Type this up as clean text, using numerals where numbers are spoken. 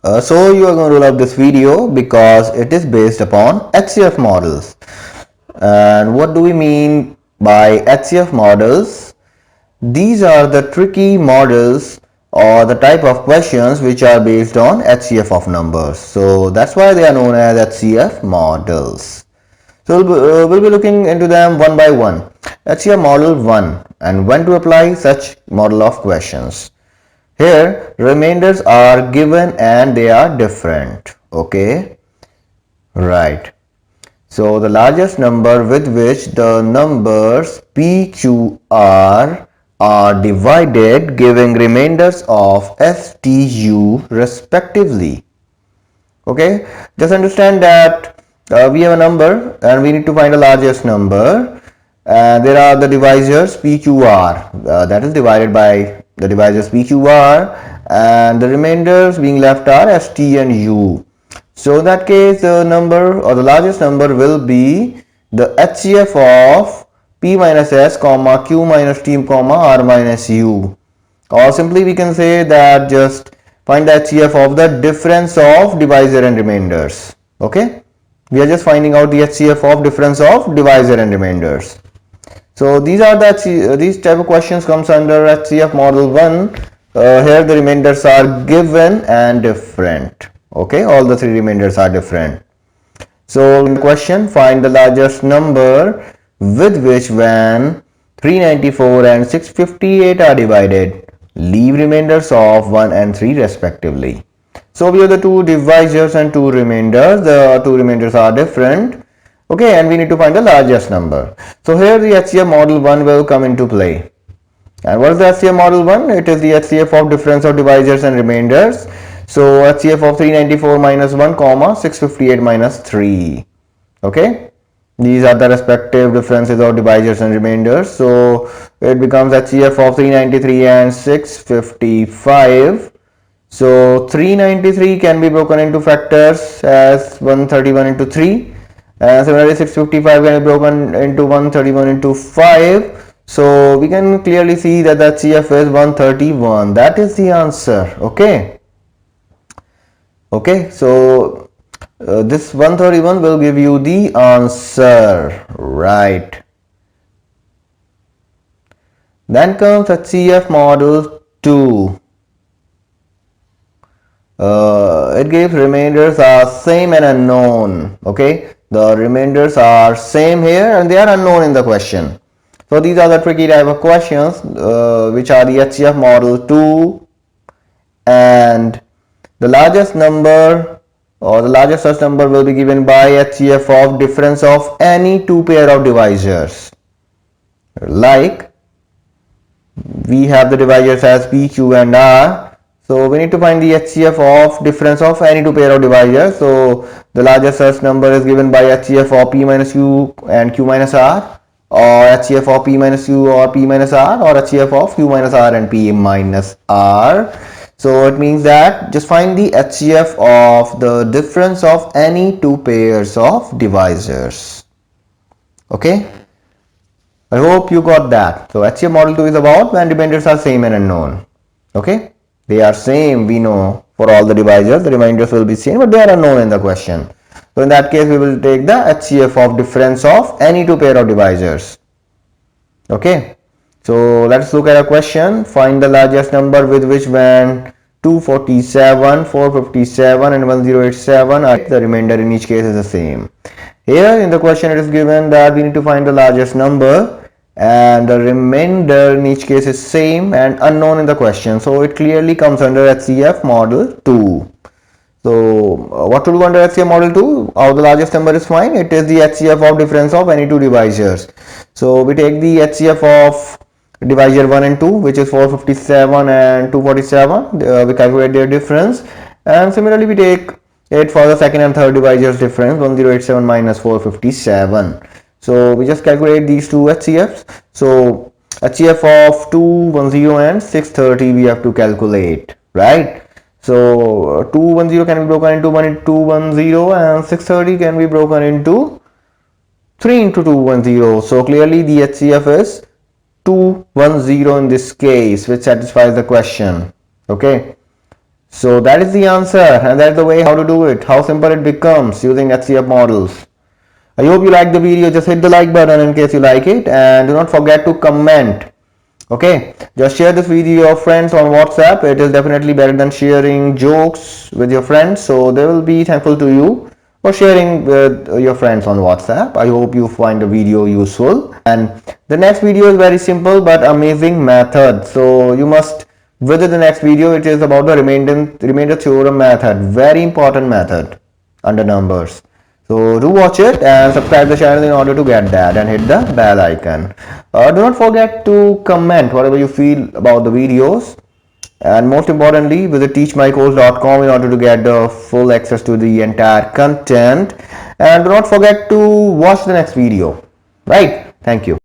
So you are going to love this video because it is based upon HCF models. And what do we mean by HCF models? These are the tricky models or the type of questions which are based on HCF of numbers. So that's why they are known as HCF models. So we'll be looking into them one by one. HCF model 1 and when to apply such model of questions. Here remainders are given and they are different. Okay, right. So the largest number with which the numbers p, q, r are divided giving remainders of s, t, u respectively. Okay, just understand that we have a number and we need to find the largest number. There are the divisors p, q, r that is divided by the divisors p, q, r, and the remainders being left are s, t and u. So in that case the number or the largest number will be the HCF of p minus s comma q minus t comma r minus u, or simply we can say that just find the HCF of the difference of divisor and remainders. Okay, we are just finding out the HCF of difference of divisor and remainders. So these are the these type of questions comes under HCF model 1. Here the remainders are given and different. Okay, all the three remainders are different. So in the question, find the largest number with which when 394 and 658 are divided, leave remainders of 1 and 3 respectively. So we have the two divisors and two remainders. The two remainders are different. Okay, and we need to find the largest number. So here the HCF model 1 will come into play. And what is the HCF model 1? It is the HCF of difference of divisors and remainders. So HCF of 394 minus 1 comma 658 minus 3. Okay, these are the respective differences of divisors and remainders. So it becomes HCF of 393 and 655. So 393 can be broken into factors as 131 into 3, and similarly 655 can be broken into 131 into 5. So we can clearly see that the HCF is 131. That is the answer. Okay. Okay, so this 131 will give you the answer, right? Then comes HCF model 2. It gives remainders are same and unknown. Okay, the remainders are same here and they are unknown in the question. So these are the tricky type of questions which are the HCF model 2, and the largest number or the largest such number will be given by HCF of difference of any two pair of divisors. Like we have the divisors as p, q and r. So we need to find the HCF of difference of any two pair of divisors. So the largest such number is given by HCF of p minus q and q minus r, or HCF of p minus q or p minus r, or HCF of q minus r and p minus r. So it means that just find the HCF of the difference of any two pairs of divisors. Okay, I hope you got that. So HCF model 2 is about when remainders are same and unknown. Okay, they are same, we know, for all the divisors the remainders will be same, but they are unknown in the question. So in that case we will take the HCF of difference of any two pair of divisors. Okay, so let's look at a question. Find the largest number with which when 247, 457 and 1087 are the remainder in each case is the same. Here in the question it is given that we need to find the largest number and the remainder in each case is same and unknown in the question. So it clearly comes under HCF model 2. So what to do under HCF model 2? How the largest number is fine? It is the HCF of difference of any two divisors. So we take the HCF of divisor 1 and 2, which is 457 and 247. We calculate their difference, and similarly we take it for the second and third divisors difference, 1087 minus 457. So we just calculate these two HCFs. So HCF of 210 and 630 we have to calculate, right? So 210 can be broken into 1 into 210 and 630 can be broken into 3 into 210. So clearly the HCF is 210 in this case, which satisfies the question. Okay, So that is the answer, and that's the way how to do it, how simple it becomes using HCF models. I hope you like the video. Just hit the like button in case you like it, and do not forget to comment. Okay, just share this video with your friends on WhatsApp. It is definitely better than sharing jokes with your friends, so they will be thankful to you for sharing with your friends on WhatsApp. I hope you find the video useful, and the next video is very simple but amazing method, so you must visit the next video. It is about the remainder theorem method, very important method under numbers. So do watch it and subscribe the channel in order to get that, and hit the bell icon. Do not forget to comment whatever you feel about the videos, and most importantly visit teachmycourse.com in order to get the full access to the entire content, and do not forget to watch the next video. Right, thank you.